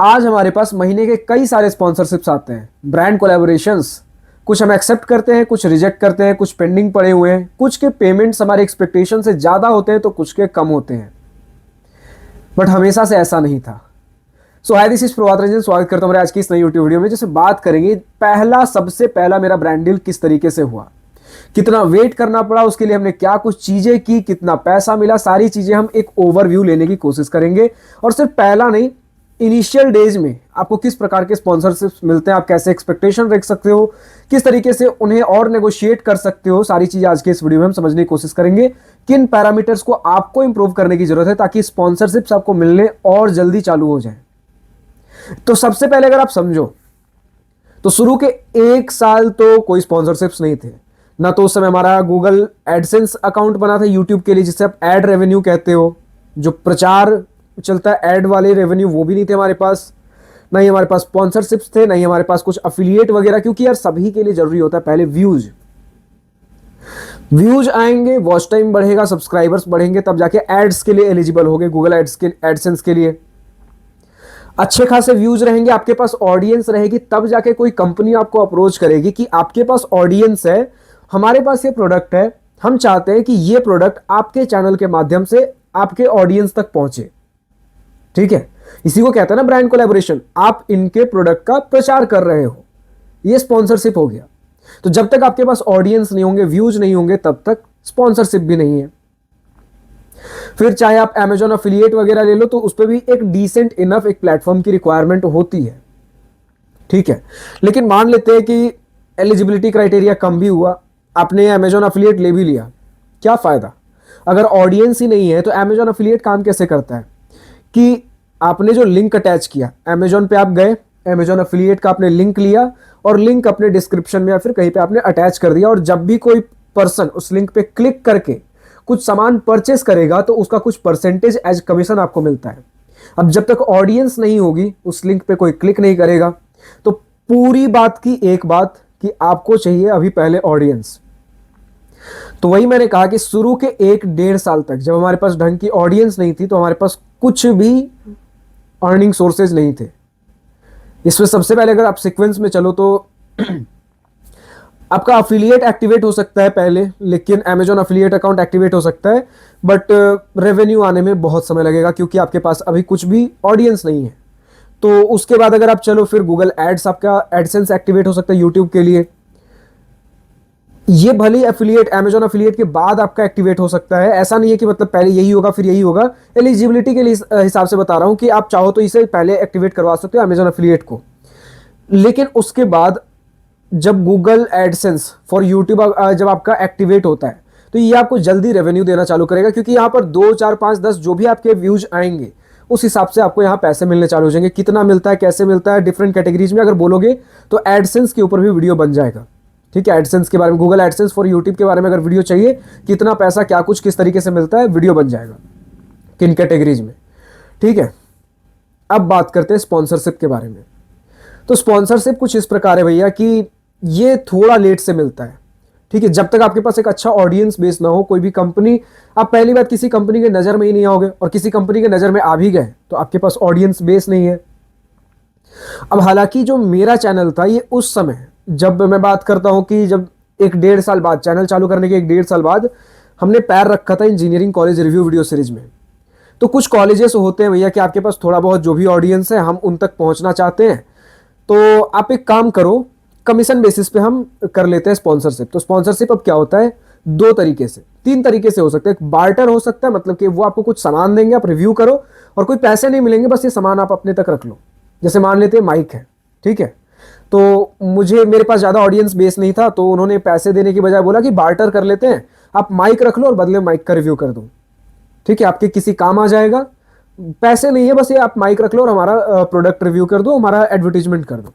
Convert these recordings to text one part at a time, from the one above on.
आज हमारे पास महीने के कई सारे स्पॉन्सरशिप्स आते हैं, ब्रांड कोलैबोरेशंस। कुछ हम एक्सेप्ट करते हैं, कुछ रिजेक्ट करते हैं, कुछ पेंडिंग पड़े हुए हैं, कुछ के पेमेंट्स हमारे एक्सपेक्टेशन से ज़्यादा होते हैं तो कुछ के कम होते हैं। बट हमेशा से ऐसा नहीं था। सो हाय, दिस इज प्रभात रंजन। स्वागत करता हूँ मेरे आज की इस नई यूट्यूब वीडियो में, जिससे बात करेंगे सबसे पहला मेरा ब्रांड डील किस तरीके से हुआ, कितना वेट करना पड़ा उसके लिए, हमने क्या कुछ चीजें की, कितना पैसा मिला, सारी चीजें हम एक ओवरव्यू लेने की कोशिश करेंगे। और सिर्फ पहला नहीं, इनिशियल डेज में आपको किस प्रकार के स्पॉन्सरशिप्स मिलते हैं, आप कैसे एक्सपेक्टेशन रख सकते हो, किस तरीके से उन्हें और नेगोशिएट कर सकते हो, सारी चीजें आज के इस वीडियो में हम समझने की कोशिश करेंगे। किन पैरामीटर्स को आपको इंप्रूव करने की जरूरत है ताकि स्पॉन्सरशिप्स आपको मिलने और जल्दी चालू हो जाए। तो सबसे पहले अगर आप समझो तो शुरू के 1 साल तो कोई स्पॉन्सरशिप्स नहीं थे ना। तो उस समय हमारा गूगल एडसेंस अकाउंट बना था यूट्यूब के लिए, जिसे आप एड रेवेन्यू कहते हो। जो प्रचार चलता है एड वाले रेवेन्यू, वो भी नहीं थे हमारे पास। ना ही हमारे पास स्पॉन्सरशिप्स थे, ना ही हमारे पास कुछ अफिलिएट वगैरह, क्योंकि यार सभी के लिए जरूरी होता है पहले व्यूज आएंगे, वॉच टाइम बढ़ेगा, सब्सक्राइबर्स बढ़ेंगे, तब जाके एड्स के लिए एलिजिबल होगे, गूगल एड्स के एडसेंस के लिए। अच्छे खासे व्यूज रहेंगे, आपके पास ऑडियंस रहेगी, तब जाके कोई कंपनी आपको अप्रोच करेगी कि आपके पास ऑडियंस है, हमारे पास ये प्रोडक्ट है, हम चाहते हैं कि ये प्रोडक्ट आपके चैनल के माध्यम से आपके ऑडियंस तक पहुंचे। ठीक है, इसी को कहते हैं ना ब्रांड कोलैबोरेशन। आप इनके प्रोडक्ट का प्रचार कर रहे हो, ये स्पॉन्सरशिप हो गया। तो जब तक आपके पास ऑडियंस नहीं होंगे, व्यूज नहीं होंगे, तब तक स्पॉन्सरशिप भी नहीं है। फिर चाहे आप Amazon अफिलिएट वगैरह ले लो, तो उस पर भी एक डिसेंट इनफ एक प्लेटफॉर्म की रिक्वायरमेंट होती है। ठीक है, लेकिन मान लेते हैं कि एलिजिबिलिटी क्राइटेरिया कम भी हुआ, आपने Amazon अफिलिएट ले भी लिया, क्या फायदा अगर ऑडियंस ही नहीं है। तो Amazon अफिलिएट काम कैसे करता है कि आपने जो लिंक अटैच किया, Amazon पे आप गए, Amazon अफिलिएट का आपने लिंक लिया और लिंक अपने डिस्क्रिप्शन में या फिर कहीं पे आपने अटैच कर दिया, और जब भी कोई पर्सन उस लिंक पे क्लिक करके कुछ सामान परचेस करेगा तो उसका कुछ परसेंटेज एज कमीशन आपको मिलता है। अब जब तक ऑडियंस नहीं होगी, उस लिंक पे कोई क्लिक नहीं करेगा, तो पूरी बात की एक बात कि आपको चाहिए अभी पहले ऑडियंस। तो वही मैंने कहा कि शुरू के 1-1.5 साल तक जब हमारे पास ढंग की ऑडियंस नहीं थी, तो हमारे पास कुछ भी अर्निंग सोर्सेज नहीं थे। इसमें सबसे पहले अगर आप सीक्वेंस में चलो तो आपका अफिलिएट एक्टिवेट हो सकता है पहले, लेकिन Amazon अफिलिएट अकाउंट एक्टिवेट हो सकता है, बट रेवेन्यू आने में बहुत समय लगेगा क्योंकि आपके पास अभी कुछ भी ऑडियंस नहीं है। तो उसके बाद अगर आप चलो, फिर गूगल एड्स, आपका एडसेंस एक्टिवेट हो सकता है यूट्यूब के लिए। ये भले अफिलिएट Amazon अफिलिएट के बाद आपका एक्टिवेट हो सकता है, ऐसा नहीं है कि मतलब पहले यही होगा फिर यही होगा। एलिजिबिलिटी के हिसाब से बता रहा हूं कि आप चाहो तो इसे पहले एक्टिवेट करवा सकते हो Amazon अफिलिएट को, लेकिन उसके बाद जब गूगल एडसेंस फॉर यूट्यूब जब आपका एक्टिवेट होता है, तो ये आपको जल्दी रेवेन्यू देना चालू करेगा, क्योंकि यहाँ पर 2, 4, 5, 10 जो भी आपके व्यूज आएंगे, उस हिसाब से आपको यहाँ पैसे मिलने चालू हो जाएंगे। कितना मिलता है, कैसे मिलता है, डिफरेंट कैटेगरीज में अगर बोलोगे तो एडसेंस के ऊपर भी वीडियो बन जाएगा। ठीक है, एडसेंस के बारे में, गूगल एडसेंस फॉर यूट्यूब के बारे में अगर वीडियो चाहिए, कितना पैसा, क्या कुछ, किस तरीके से मिलता है, वीडियो बन जाएगा किन कैटेगरीज में। ठीक है, अब बात करते हैं स्पॉन्सरशिप के बारे में। तो स्पॉन्सरशिप कुछ इस प्रकार है भैया कि ये थोड़ा लेट से मिलता है। ठीक है, जब तक आपके पास एक अच्छा ऑडियंस बेस ना हो, कोई भी कंपनी, आप पहली बात किसी कंपनी के नज़र में ही नहीं आओगे, और किसी कंपनी के नज़र में आ भी गए तो आपके पास ऑडियंस बेस नहीं है। अब हालांकि जो मेरा चैनल था, ये उस समय, जब मैं बात करता हूं कि जब 1-1.5 साल बाद, चैनल चालू करने के 1-1.5 साल बाद हमने पैर रखा था engineering college review video series में। तो कुछ कॉलेजेस होते हैं भैया कि आपके पास थोड़ा बहुत जो भी ऑडियंस है, हम उन तक पहुंचना चाहते हैं, तो आप एक काम करो, कमीशन बेसिस पे हम कर लेते हैं स्पॉन्सरशिप। तो स्पॉन्सरशिप अब क्या होता है, 2 तरीके से, 3 तरीके से हो सकता है। एक बार्टर हो सकता है, मतलब कि वो आपको कुछ सामान देंगे, आप रिव्यू करो और कोई पैसे नहीं मिलेंगे, बस ये सामान आप अपने तक रख लो। जैसे मान लेते हैं माइक है, ठीक है, तो मेरे पास ज़्यादा ऑडियंस बेस नहीं था, तो उन्होंने पैसे देने की बजाय बोला कि बार्टर कर लेते हैं, आप माइक रख लो और बदले माइक का रिव्यू कर दो। ठीक है, आपके किसी काम आ जाएगा, पैसे नहीं है, बस ये आप माइक रख लो और हमारा प्रोडक्ट रिव्यू कर दो, हमारा एडवर्टीजमेंट कर दो।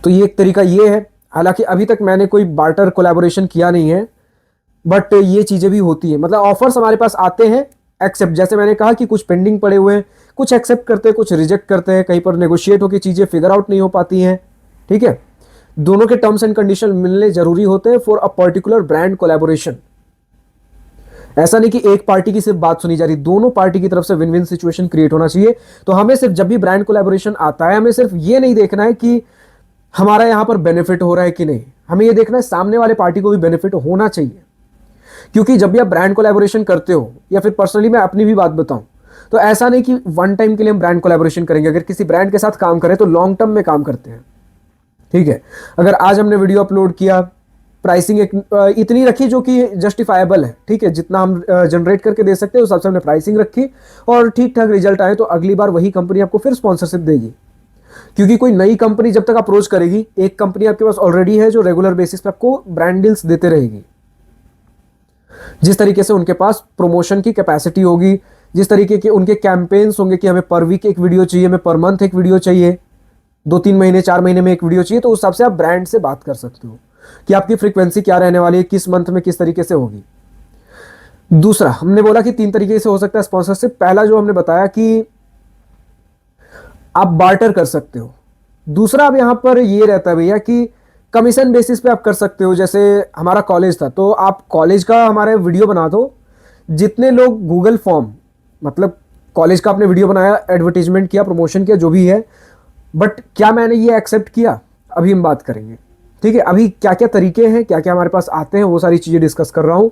तो ये एक तरीका ये है। हालांकि अभी तक मैंने कोई बार्टर कोलैबोरेशन किया नहीं है, बट ये चीज़ें भी होती है। मतलब ऑफर्स हमारे पास आते हैं, एक्सेप्ट, जैसे मैंने कहा कि कुछ पेंडिंग पड़े हुए हैं, कुछ एक्सेप्ट करते हैं, कुछ रिजेक्ट करते हैं, कहीं पर नेगोशिएट होकर चीज़ें फिगर आउट नहीं हो पाती हैं। ठीक है, दोनों के टर्म्स एंड कंडीशन मिलने जरूरी होते हैं for a particular brand collaboration. ऐसा नहीं कि एक पार्टी की सिर्फ बात सुनी जा रही, दोनों पार्टी की तरफ से विन विन सिचुएशन क्रिएट होना चाहिए। तो हमें सिर्फ जब भी ब्रांड कोलैबोरेशन आता है, हमें सिर्फ ये नहीं देखना है कि हमारा यहां पर बेनिफिट हो रहा है कि नहीं, हमें ये देखना है सामने वाले पार्टी को भी बेनिफिट होना चाहिए। क्योंकि जब भी आप ब्रांड कोलैबोरेशन करते हो, या फिर पर्सनली मैं अपनी भी बात बताऊं, तो ऐसा नहीं कि वन टाइम के लिए हम ब्रांड कोलैबोरेशन करेंगे। अगर किसी ब्रांड के साथ काम करें तो लॉन्ग टर्म में काम करते हैं, ठीक है। अगर आज हमने वीडियो अपलोड किया, प्राइसिंग एक इतनी रखी जो कि जस्टिफाइबल है, ठीक है, जितना हम जनरेट करके दे सकते हैं उस हिसाब से हमने प्राइसिंग रखी, और ठीक ठाक रिजल्ट आए, तो अगली बार वही कंपनी आपको फिर स्पॉन्सरशिप देगी। क्योंकि कोई नई कंपनी जब तक अप्रोच करेगी, एक कंपनी आपके पास ऑलरेडी है जो रेगुलर बेसिस पे आपको ब्रांड डील्स देते रहेगी। जिस तरीके से उनके पास प्रमोशन की कैपेसिटी होगी, जिस तरीके के उनके कैंपेन्स होंगे कि हमें पर वीक एक वीडियो चाहिए, हमें पर मंथ एक वीडियो चाहिए, 2-3 महीने 4 महीने में एक वीडियो चाहिए, तो उस हिसाब से आप ब्रांड से बात कर सकते हो कि आपकी फ्रीक्वेंसी क्या रहने वाली है, किस मंथ में किस तरीके से होगी। दूसरा, हमने बोला कि 3 तरीके से हो सकता है स्पॉन्सरशिप। पहला जो हमने बताया कि आप बार्टर कर सकते हो। दूसरा अब यहां पर ये रहता है भैया कि कमीशन बेसिस पे आप कर सकते हो। जैसे हमारा कॉलेज था, तो आप कॉलेज का हमारे वीडियो बना दो, जितने लोग गूगल फॉर्म, मतलब कॉलेज का आपने वीडियो बनाया, एडवर्टीजमेंट किया, प्रमोशन किया, जो भी है, बट क्या मैंने ये एक्सेप्ट किया, अभी हम बात करेंगे, ठीक है। अभी क्या क्या तरीके हैं, क्या क्या हमारे पास आते हैं, वो सारी चीजें डिस्कस कर रहा हूं।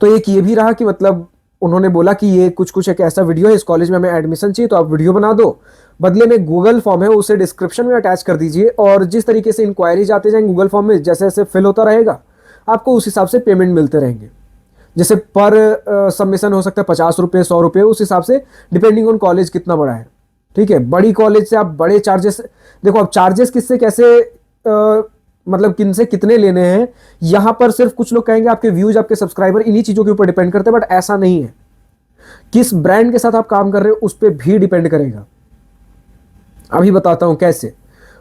तो एक ये भी रहा कि मतलब उन्होंने बोला कि ये कुछ एक ऐसा वीडियो है, इस कॉलेज में हमें एडमिशन चाहिए, तो आप वीडियो बना दो, बदले में गूगल फॉर्म है उसे डिस्क्रिप्शन में अटैच कर दीजिए, और जिस तरीके से इंक्वायरीज आते जाएंगे गूगल फॉर्म में, जैसे जैसे फिल होता रहेगा, आपको उस हिसाब से पेमेंट मिलते रहेंगे। जैसे पर सबमिशन हो सकता है 50 रुपये, 100 रुपये, उस हिसाब से, डिपेंडिंग ऑन कॉलेज कितना बड़ा है, ठीक है। बड़ी कॉलेज से आप बड़े चार्जेस, देखो अब चार्जेस किससे कैसे मतलब किन से कितने लेने हैं, यहां पर सिर्फ कुछ लोग कहेंगे आपके व्यूज, आपके सब्सक्राइबर, इन्हीं चीजों के ऊपर डिपेंड करते हैं, बट ऐसा नहीं है। किस ब्रांड के साथ आप काम कर रहे हो उस पर भी डिपेंड करेगा। अभी बताता हूं कैसे।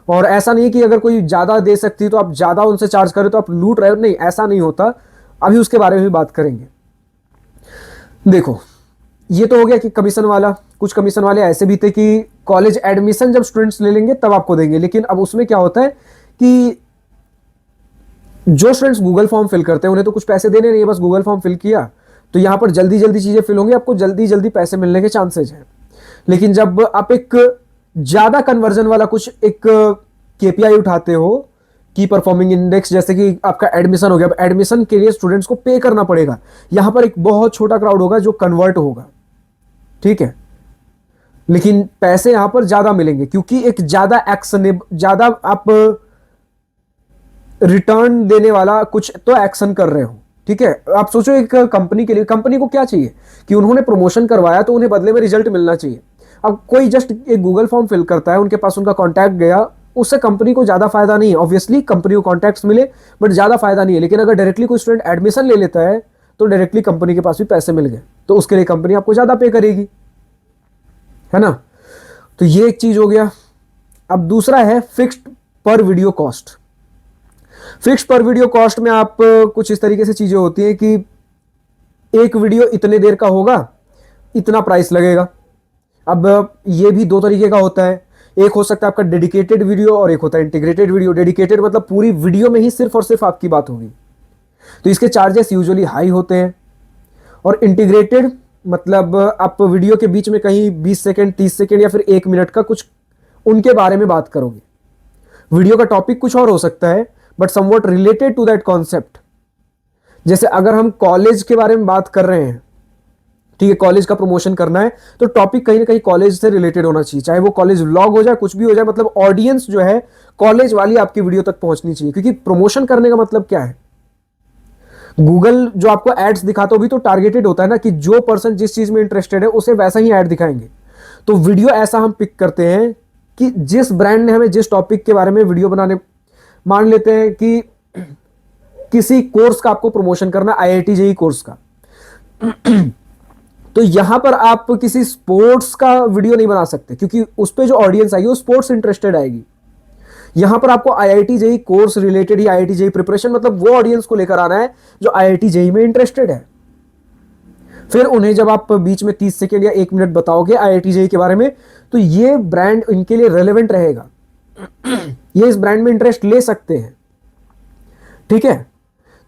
और ऐसा नहीं है कि अगर कोई ज्यादा दे सकती है तो आप ज्यादा उनसे चार्ज करें तो आप लूट रहे हो, नहीं, ऐसा नहीं होता। अभी उसके बारे में भी बात करेंगे। देखो, ये तो हो गया कि कमीशन वाला। कुछ कमीशन वाले ऐसे भी थे कि कॉलेज एडमिशन जब स्टूडेंट्स ले लेंगे तब आपको देंगे, लेकिन अब उसमें क्या होता है कि जो स्टूडेंट्स गूगल फॉर्म फिल करते हैं उन्हें तो कुछ पैसे देने नहीं है, बस गूगल फॉर्म फिल किया, तो यहां पर जल्दी जल्दी चीजें फिल होंगी, आपको जल्दी जल्दी पैसे मिलने के चांसेस हैं। लेकिन जब आप एक ज्यादा कन्वर्जन वाला कुछ एक केपीआई उठाते हो, की परफॉर्मिंग इंडेक्स, जैसे कि आपका एडमिशन हो गया, अब एडमिशन के लिए स्टूडेंट्स को पे करना पड़ेगा, यहां पर एक बहुत छोटा क्राउड होगा जो कन्वर्ट होगा, ठीक है, लेकिन पैसे यहां पर ज्यादा मिलेंगे क्योंकि एक ज्यादा एक्शन, ज्यादा आप रिटर्न देने वाला कुछ तो एक्शन कर रहे हो, ठीक है। आप सोचो एक कंपनी के लिए, कंपनी को क्या चाहिए कि उन्होंने प्रमोशन करवाया तो उन्हें बदले में रिजल्ट मिलना चाहिए। अब कोई जस्ट एक गूगल फॉर्म फिल करता है, उनके पास उनका कॉन्टैक्ट गया, उससे कंपनी को ज्यादा फायदा नहीं है। ऑब्वियसली कंपनी को कॉन्टैक्ट्स मिले बट ज्यादा फायदा नहीं है, लेकिन अगर डायरेक्टली कोई स्टूडेंट एडमिशन ले लेता है तो डायरेक्टली कंपनी के पास भी पैसे मिल गए, तो उसके लिए कंपनी आपको ज्यादा पे करेगी, है ना। तो ये एक चीज हो गया। अब दूसरा है फिक्स्ड पर वीडियो कॉस्ट। फिक्स्ड पर वीडियो कॉस्ट में आप कुछ इस तरीके से चीजें होती हैं कि एक वीडियो इतने देर का होगा, इतना प्राइस लगेगा। अब ये भी 2 तरीके का होता है, एक हो सकता है आपका डेडिकेटेड वीडियो और एक होता है इंटीग्रेटेड वीडियो। डेडिकेटेड मतलब पूरी वीडियो में ही सिर्फ और सिर्फ आपकी बात होगी, तो इसके चार्जेस यूजुअली हाई होते हैं। और इंटीग्रेटेड मतलब आप वीडियो के बीच में कहीं 20 सेकंड, 30 सेकंड या फिर 1 मिनट का कुछ उनके बारे में बात करोगे। वीडियो का टॉपिक कुछ और हो सकता है but somewhat related to that concept. जैसे अगर हम कॉलेज के बारे में बात कर रहे हैं, ठीक है, कॉलेज का प्रमोशन करना है, तो टॉपिक कहीं ना कहीं कॉलेज से रिलेटेड होना चाहिए, चाहे वो कॉलेज व्लॉग हो जाए, कुछ भी हो जाए, मतलब ऑडियंस जो है कॉलेज वाली आपकी वीडियो तक पहुंचनी चाहिए। क्योंकि प्रमोशन करने का मतलब क्या है, गूगल जो आपको एड्स दिखाता हो भी तो टारगेटेड होता है ना, कि जो पर्सन जिस चीज में इंटरेस्टेड है उसे वैसा ही ऐड दिखाएंगे। तो वीडियो ऐसा हम पिक करते हैं कि जिस ब्रांड ने हमें जिस टॉपिक के बारे में वीडियो बनाने, मान लेते हैं कि किसी कोर्स का आपको प्रमोशन करना, आईआईटी जेईई कोर्स का, तो यहां पर आप किसी स्पोर्ट्स का वीडियो नहीं बना सकते क्योंकि उस पे जो ऑडियंस आएगी वो स्पोर्ट्स इंटरेस्टेड आएगी। यहां पर आपको आईआईटी जेईई कोर्स रिलेटेड या आईआईटी जेईई प्रिपरेशन, मतलब वो ऑडियंस को लेकर आना है जो आईआईटी जेईई में इंटरेस्टेड है। फिर उन्हें जब आप बीच में 30 सेकेंड या 1 मिनट बताओगे आईआईटी जेईई के बारे में, तो ये ब्रांड इनके लिए रेलेवेंट रहेगा, ये इस ब्रांड में इंटरेस्ट ले सकते हैं, ठीक है।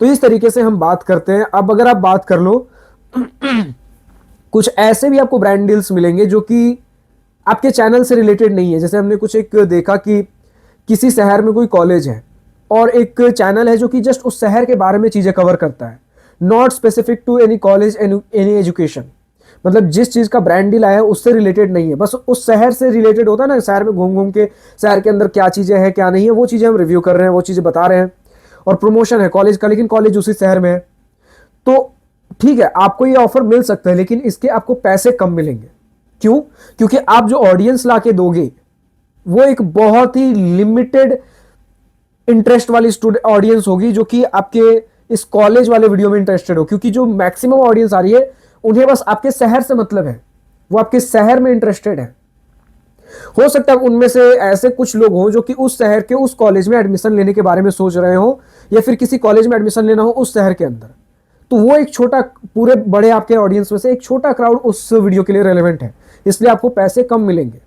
तो इस तरीके से हम बात करते हैं। अब अगर आप बात कर लो कुछ ऐसे भी आपको ब्रांड डील्स मिलेंगे जो कि आपके चैनल से रिलेटेड नहीं है। जैसे हमने कुछ एक देखा कि किसी शहर में कोई कॉलेज है और एक चैनल है जो कि जस्ट उस शहर के बारे में चीजें कवर करता है, not specific to any college any education. मतलब जिस चीज का ब्रांड डील आया है उससे रिलेटेड नहीं है, बस उस शहर से रिलेटेड होता है ना, शहर में घूम घूम के शहर के अंदर क्या चीजें हैं क्या नहीं है वो चीजें हम रिव्यू कर रहे हैं, वो चीजें बता रहे हैं। और प्रमोशन है कॉलेज का, लेकिन कॉलेज उसी शहर में है। तो ठीक है, आपको ये ऑफर मिल सकता है, लेकिन इसके आपको पैसे कम मिलेंगे। क्यों? क्योंकि आप जो ऑडियंस ला के दोगे वो एक बहुत ही लिमिटेड इंटरेस्ट वाली स्टूडेंट ऑडियंस होगी जो कि आपके इस कॉलेज वाले वीडियो में इंटरेस्टेड हो। क्योंकि जो मैक्सिमम ऑडियंस आ रही है उन्हें बस आपके शहर से मतलब है, वो आपके शहर में इंटरेस्टेड है। हो सकता है उनमें से ऐसे कुछ लोग हों जो कि उस शहर के उस कॉलेज में एडमिशन लेने के बारे में सोच रहे हो, या फिर किसी कॉलेज में एडमिशन लेना हो उस शहर के अंदर। तो वो एक छोटा, पूरे बड़े आपके ऑडियंस में से एक छोटा क्राउड उस वीडियो के लिए रेलेवेंट है, इसलिए आपको पैसे कम मिलेंगे।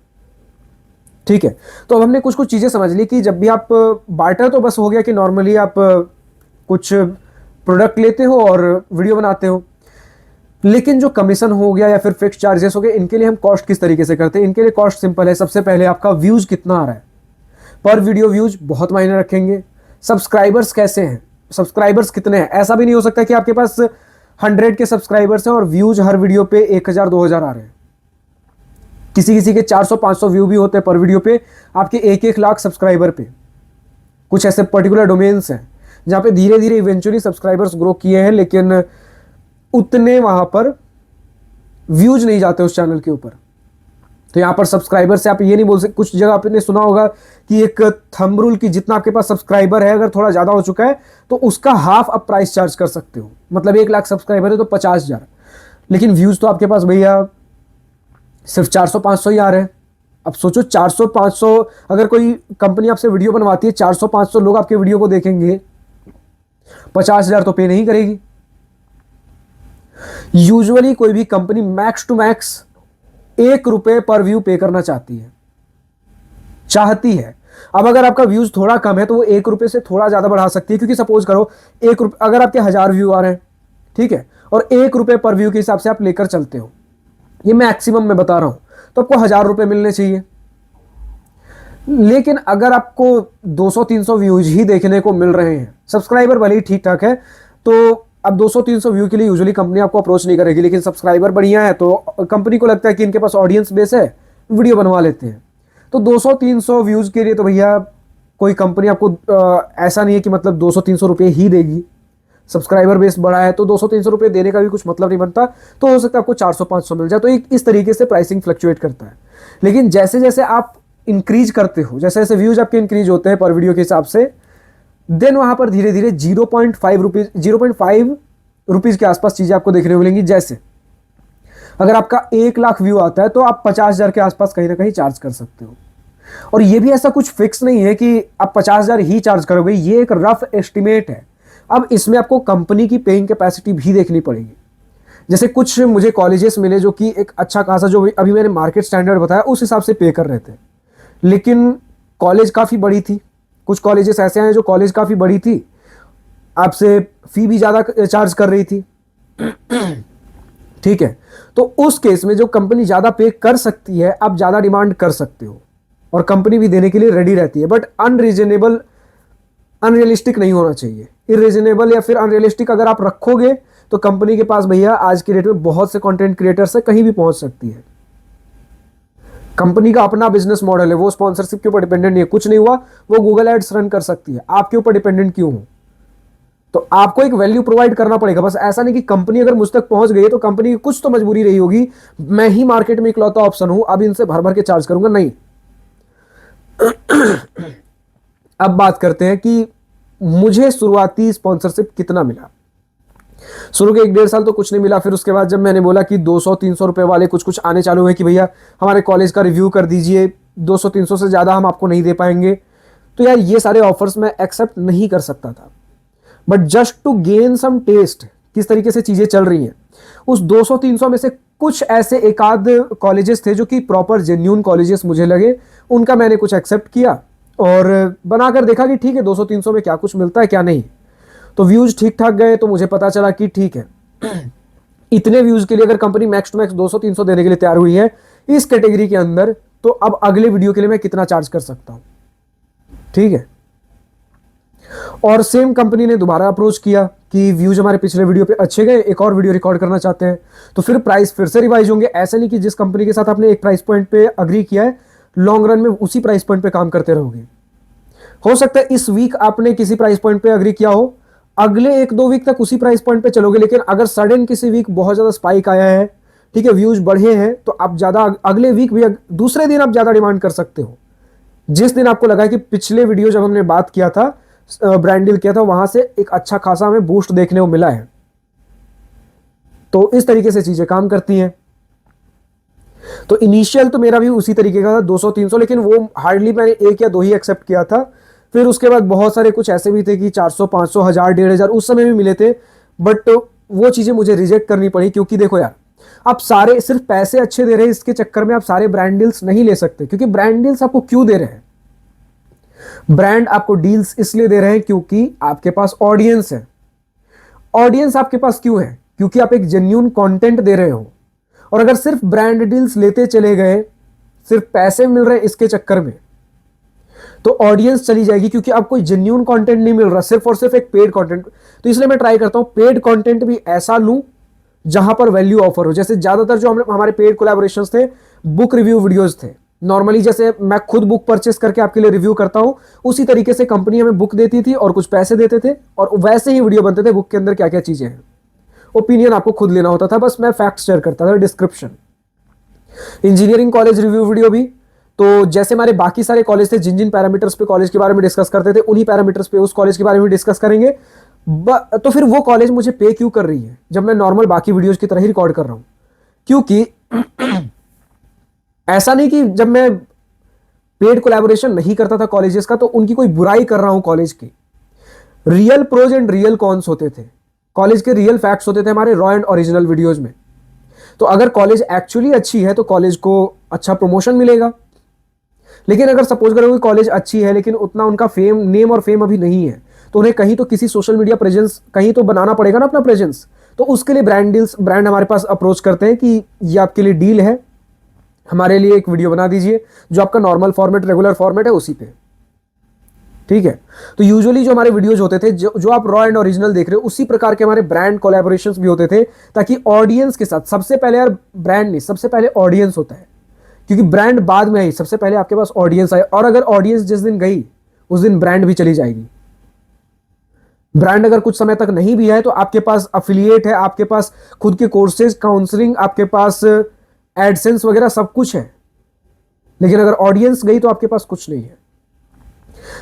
ठीक है, तो अब हमने कुछ कुछ चीजें समझ ली कि जब भी आप बार्टर तो बस हो गया कि नॉर्मली आप कुछ प्रोडक्ट लेते हो और वीडियो बनाते हो, लेकिन जो कमीशन हो गया या फिर फिक्स चार्जेस हो गए, इनके लिए हम कॉस्ट किस तरीके से करते हैं। इनके लिए कॉस्ट सिंपल है। सबसे पहले आपका व्यूज कितना आ रहा है, पर वीडियो व्यूज बहुत मायने रखेंगे। सब्सक्राइबर्स कैसे हैं, सब्सक्राइबर्स कितने हैं। ऐसा भी नहीं हो सकता कि आपके पास 100 के सब्सक्राइबर्स हैं और व्यूज हर वीडियो पे 1000 2000 आ रहे हैं। किसी किसी के 400-500 व्यू भी होते हैं पर वीडियो पे, आपके 1-1 लाख सब्सक्राइबर पे। कुछ ऐसे पर्टिकुलर डोमेन्स हैं जहां पे धीरे धीरे इवेंचुअली सब्सक्राइबर्स ग्रो किए हैं, लेकिन उतने वहां पर व्यूज नहीं जाते उस चैनल के ऊपर। तो यहां पर सब्सक्राइबर से आप ये नहीं बोल सकते। कुछ जगह आपने सुना होगा कि एक थंब रूल की जितना आपके पास सब्सक्राइबर है अगर थोड़ा ज्यादा हो चुका है तो उसका हाफ आप प्राइस चार्ज कर सकते हो। मतलब 1 लाख सब्सक्राइबर है तो 50,000, लेकिन व्यूज तो आपके पास भैया सिर्फ 400-500 ही आ रहे हैं। अब सोचो 400-500, अगर कोई कंपनी आपसे वीडियो बनवाती है, 400-500 लोग आपके वीडियो को देखेंगे, 50,000 तो पे नहीं करेगी। यूजुअली कोई भी कंपनी मैक्स टू मैक्स 1 रुपए पर व्यू पे करना चाहती है। अब अगर आपका व्यूज थोड़ा कम है तो वो 1 रुपए से थोड़ा ज्यादा बढ़ा सकती है, क्योंकि सपोज करो 1 रुपए, अगर आपके 1000 व्यू आ रहे हैं, ठीक है, और 1 रुपए पर व्यू के हिसाब से आप लेकर चलते हो, ये मैक्सिमम मैं बता रहा हूं, तो आपको 1000 रुपए मिलने चाहिए। लेकिन अगर आपको 200-300 व्यूज ही देखने को मिल रहे हैं, सब्सक्राइबर भले ही ठीक ठाक है, तो अब 200-300 व्यू के लिए यूजुअली कंपनी आपको अप्रोच नहीं करेगी, लेकिन सब्सक्राइबर बढ़िया है तो कंपनी को लगता है कि इनके पास ऑडियंस बेस है, वीडियो बनवा लेते हैं। तो 200-300 व्यूज के लिए तो भैया कोई कंपनी आपको ऐसा नहीं है कि मतलब 200-300 रुपये ही देगी। सब्सक्राइबर बेस बड़ा है तो 200-300 रुपये देने का भी कुछ मतलब नहीं बनता, तो हो सकता है आपको 400-500 मिल जाए। तो एक इस तरीके से प्राइसिंग फ्लक्चुएट करता है। लेकिन जैसे जैसे आप इंक्रीज करते हो, जैसे जैसे व्यूज आपके इंक्रीज होते हैं पर वीडियो के हिसाब से, देन वहां पर धीरे धीरे 0.5 रुपीज के आसपास चीजें आपको देखने को मिलेंगी। जैसे अगर आपका 1 लाख व्यू आता है तो आप 50,000 के आसपास कहीं ना कहीं चार्ज कर सकते हो। और ये भी ऐसा कुछ फिक्स नहीं है कि आप 50,000 ही चार्ज करोगे, ये एक रफ एस्टिमेट है। अब इसमें आपको कंपनी की पेइंग कैपेसिटी भी देखनी पड़ेगी। जैसे कुछ मुझे कॉलेजेस मिले जो कि एक अच्छा खासा, जो अभी मैंने मार्केट स्टैंडर्ड बताया उस हिसाब से पे कर रहे थे, लेकिन कॉलेज काफ़ी बड़ी थी। कुछ कॉलेजेस ऐसे हैं जो कॉलेज काफ़ी बड़ी थी, आपसे फ़ी भी ज़्यादा चार्ज कर रही थी। ठीक है, तो उस केस में जो कंपनी ज़्यादा पे कर सकती है, आप ज़्यादा डिमांड कर सकते हो और कंपनी भी देने के लिए रेडी रहती है। बट अनरियलिस्टिक नहीं होना चाहिए। इरिजनेबल या फिर अनरियलिस्टिक अगर आप रखोगे तो कंपनी के पास भैया आज की डेट में बहुत से कंटेंट क्रिएटर्स है, कहीं भी पहुंच सकती है। कंपनी का अपना बिजनेस मॉडल है, वो स्पॉन्सरशिप के ऊपर डिपेंडेंट नहीं है। कुछ नहीं हुआ वो गूगल एड्स रन कर सकती है, आपके ऊपर डिपेंडेंट क्यों हो? तो आपको एक वैल्यू प्रोवाइड करना पड़ेगा। बस ऐसा नहीं कि कंपनी अगर मुझ तक पहुंच गई है तो कंपनी की कुछ तो मजबूरी रही होगी, मैं ही मार्केट में इकलौता ऑप्शन हूं, अब इनसे भर भर के चार्ज करूंगा, नहीं। अब बात करते हैं कि मुझे शुरुआती स्पॉन्सरशिप कितना मिला। शुरू के 1-1.5 साल तो कुछ नहीं मिला। फिर उसके बाद जब मैंने बोला कि 200-300 रुपए वाले कुछ कुछ आने चालू हुए कि भैया हमारे कॉलेज का रिव्यू कर दीजिए, 200-300 से ज़्यादा हम आपको नहीं दे पाएंगे, तो यार ये सारे ऑफर्स मैं एक्सेप्ट नहीं कर सकता था। But just to gain some taste किस तरीके से चीज़ें चल रही हैं, उस 200-300 में से कुछ ऐसे एक आध कॉलेजेस थे जो कि प्रॉपर जेन्यून कॉलेजेस मुझे लगे, उनका मैंने कुछ एक्सेप्ट किया और बनाकर देखा कि ठीक है 200-300 में क्या कुछ मिलता है क्या नहीं। तो व्यूज ठीक ठाक गए, तो मुझे पता चला कि ठीक है, इतने व्यूज के लिए अगर कंपनी मैक्स टू मैक्स 200-300 देने के लिए तैयार हुई है इस कैटेगरी के अंदर, तो अब अगले वीडियो के लिए मैं कितना चार्ज कर सकता हूं। ठीक है, और सेम कंपनी ने दोबारा अप्रोच किया कि व्यूज हमारे पिछले वीडियो पे अच्छे गए, एक और वीडियो रिकॉर्ड करना चाहते हैं, तो फिर प्राइस फिर से रिवाइज होंगे। ऐसा नहीं कि जिस कंपनी के साथ आपने एक प्राइस पॉइंट पे अग्री किया है, लॉन्ग रन में उसी प्राइस पॉइंट पे काम करते रहोगे। हो सकता है इस वीक आपने किसी प्राइस पॉइंट पे अग्री किया हो, अगले 1-2 वीक तक उसी प्राइस पॉइंट पे चलोगे, लेकिन अगर सडन किसी वीक बहुत ज्यादा स्पाइक आया है, ठीक है, व्यूज बढ़े हैं, तो आप ज्यादा अगले वीक भी दूसरे दिन आप ज्यादा डिमांड कर सकते हो। जिस दिन आपको लगा कि पिछले वीडियो जब हमने बात किया था, ब्रांड डील किया था, वहां से एक अच्छा खासा हमें बूस्ट देखने को मिला है। तो इस तरीके से चीजें काम करती हैं। तो इनिशियल तो मेरा भी उसी तरीके का था, 200-300, लेकिन वो हार्डली मैंने 1 या 2 ही एक्सेप्ट किया था। फिर उसके बाद बहुत सारे कुछ ऐसे भी थे कि 400-500, 1000, 1500 उस समय भी मिले थे, बट वो चीजें मुझे रिजेक्ट करनी पड़ी, क्योंकि देखो यार, आप सारे सिर्फ पैसे अच्छे दे रहे हैं इसके चक्कर में आप सारे ब्रांड डील्स नहीं ले सकते। क्योंकि ब्रांड डील्स आपको क्यों दे रहे हैं? ब्रांड आपको डील्स इसलिए दे रहे हैं क्योंकि आपके पास ऑडियंस है। ऑडियंस आपके पास क्यों है? क्योंकि आप एक जेन्युइन कंटेंट दे रहे हो। और अगर सिर्फ ब्रांड डील्स लेते चले गए, सिर्फ पैसे मिल रहे हैं इसके चक्कर में, तो ऑडियंस चली जाएगी, क्योंकि आप कोई जेन्युइन कंटेंट नहीं मिल रहा, सिर्फ और सिर्फ एक पेड कंटेंट। तो इसलिए मैं ट्राई करता हूं पेड कंटेंट भी ऐसा लूं जहां पर वैल्यू ऑफर हो। जैसे ज्यादातर जो हमारे पेड कोलैबोरेशंस थे, बुक रिव्यू वीडियोस थे। नॉर्मली जैसे मैं खुद बुक परचेस करके आपके लिए रिव्यू करता हूं, उसी तरीके से कंपनी हमें बुक देती थी और कुछ पैसे देते थे, और वैसे ही वीडियो बनते थे। बुक के अंदर क्या क्या चीजें हैं, ओपिनियन आपको खुद लेना होता था, बस मैं फैक्ट शेयर करता था, description. Engineering college review video भी, तो जैसे हमारे बाकी सारे कॉलेज थे, जिन जिन पैरामीटर्स पे कॉलेज के बारे में डिस्कस करते थे, उन्हीं पैरामीटर्स पे उस कॉलेज के बारे में डिस्कस करेंगे। तो फिर वो कॉलेज मुझे पे क्यों कर रही है जब मैं नॉर्मल बाकी वीडियोस की तरह ही रिकॉर्ड कर रहा हूं? क्योंकि ऐसा नहीं कि जब मैं पेड कोलैबोरेशन नहीं करता था कॉलेजेस का तो उनकी कोई बुराई कर रहा हूं कॉलेज की। Real pros and real cons होते थे, कॉलेज के रियल फैक्ट्स होते थे हमारे रॉ एंड ओरिजिनल वीडियोज में। तो अगर कॉलेज एक्चुअली अच्छी है तो कॉलेज को अच्छा प्रमोशन मिलेगा। लेकिन अगर सपोज करो कि कॉलेज अच्छी है लेकिन उतना उनका फेम, नेम और फेम अभी नहीं है, तो उन्हें कहीं तो किसी सोशल मीडिया प्रेजेंस कहीं तो बनाना पड़ेगा ना अपना प्रेजेंस। तो उसके लिए ब्रांड हमारे पास अप्रोच करते हैं कि ये आपके लिए डील है, हमारे लिए एक वीडियो बना दीजिए जो आपका नॉर्मल फॉर्मेट, रेगुलर फॉर्मेट है उसी पे। ठीक है, तो यूजुअली जो हमारे वीडियोज होते थे, जो आप रॉ एंड ओरिजिनल देख रहे हो, उसी प्रकार के हमारे ब्रांड कोलैबोरेशंस भी होते थे, ताकि ऑडियंस के साथ, सबसे पहले यार ब्रांड नहीं, सबसे पहले ऑडियंस होता है, क्योंकि ब्रांड बाद में आई, सबसे पहले आपके पास ऑडियंस आए। और अगर ऑडियंस जिस दिन गई उस दिन ब्रांड भी चली जाएगी। ब्रांड अगर कुछ समय तक नहीं भी है तो आपके पास अफिलिएट है, आपके पास खुद के कोर्सेज, काउंसलिंग, आपके पास एडसेंस वगैरह सब कुछ है, लेकिन अगर ऑडियंस गई तो आपके पास कुछ नहीं है।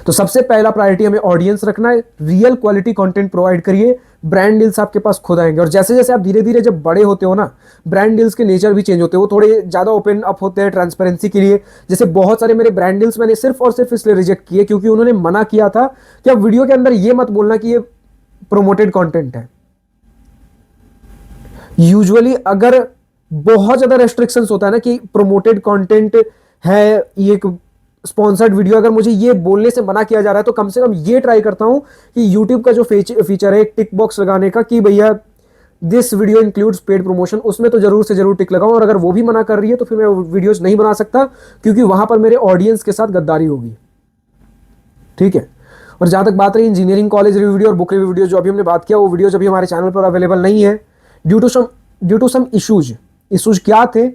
तो सबसे पहला प्रायोरिटी हमें ऑडियंस रखना है, रियल क्वालिटी कंटेंट प्रोवाइड करिए, ब्रांड डील्स आपके पास खुद आएंगे। और जैसे जैसे आप धीरे धीरे जब बड़े होते हो ना, ब्रांड डील्स के नेचर भी चेंज होते हैं, वो थोड़े ज्यादा ओपन अप होते हैं ट्रांसपेरेंसी के लिए। जैसे बहुत सारे मेरे ब्रांड डील्स मैंने सिर्फ और सिर्फ इसलिए रिजेक्ट किए क्योंकि उन्होंने मना किया था कि आप वीडियो के अंदर ये मत बोलना कि ये प्रोमोटेड कंटेंट है। यूजुअली अगर बहुत ज्यादा रेस्ट्रिक्शंस होता है ना कि प्रोमोटेड कंटेंट है, ये एक स्पॉन्सर्ड वीडियो, अगर मुझे ये बोलने से मना किया जा रहा है तो कम से कम ये ट्राई करता हूं कि YouTube का जो फीचर है एक टिक बॉक्स लगाने का कि भैया this video includes paid promotion, उसमें तो जरूर से जरूर टिक लगाऊं। और अगर वो भी मना कर रही है तो फिर मैं वीडियोस नहीं बना सकता, क्योंकि वहां पर मेरे ऑडियंस के साथ गद्दारी होगी। ठीक है, और जहां तक बात रही इंजीनियरिंग कॉलेज रिव्यू वीडियो और बुक रिव्यू वीडियो, जो अभी हमने बात किया, वो वीडियोज अभी हमारे चैनल पर अवेलेबल नहीं है ड्यू टू सम इशूज। क्या थे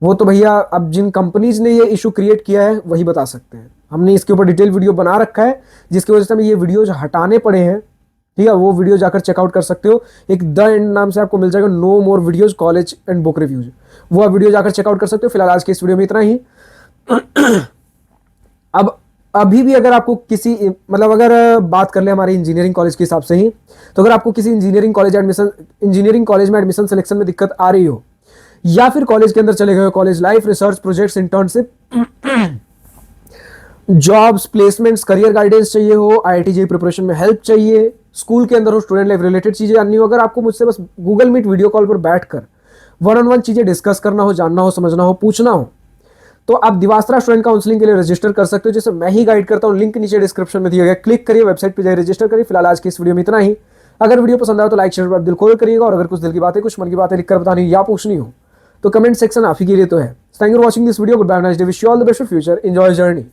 वो तो भैया अब जिन कंपनीज ने ये इशू क्रिएट किया है वही बता सकते हैं। हमने इसके ऊपर डिटेल वीडियो बना रखा है जिसकी वजह से हमें ये वीडियोज हटाने पड़े हैं। ठीक है, वो वीडियो जाकर चेकआउट कर सकते हो, एक द एंड नाम से आपको मिल जाएगा, no more videos college and book reviews, वो आप वीडियो जाकर चेकआउट कर सकते हो। फिलहाल आज के इस वीडियो में इतना ही। अब अभी भी अगर आपको किसी, मतलब अगर बात कर ले हमारे इंजीनियरिंग कॉलेज के हिसाब से ही, तो अगर आपको किसी इंजीनियरिंग कॉलेज में एडमिशन सिलेक्शन में दिक्कत आ रही हो, या फिर कॉलेज के अंदर चले गए हो, college life, research projects, internship, jobs, placements, career guidance चाहिए हो, IIT JEE प्रिपरेशन में हेल्प चाहिए, स्कूल के अंदर हो, स्टूडेंट लाइफ रिलेटेड चीजें जाननी हो, अगर आपको मुझसे बस गूगल मीट वीडियो कॉल पर बैठकर 1-on-1 चीजें डिस्कस करना हो, जानना हो, समझना हो, पूछना हो, तो आप दिवास्त्रा स्टूडेंट काउंसलिंग के लिए रजिस्टर कर सकते हो, जिसे मैं ही गाइड करता हूं। लिंक नीचे डिस्क्रिप्शन में दिया गया, क्लिक करिए, वेबसाइट पे जाइए, रजिस्टर करिए। फिलहाल आज की इस वीडियो में इतना ही। अगर वीडियो पसंद आया तो लाइक शेयर दिल खोल करिएगा, और अगर कुछ दिल की बातें, कुछ मन की बातें लिखकर बतानी या पूछनी हो तो कमेंट सेक्शन आप ही के लिए तो है। Thank you for watching this video. Goodbye, nice day, wish you all the best for future, enjoy journey.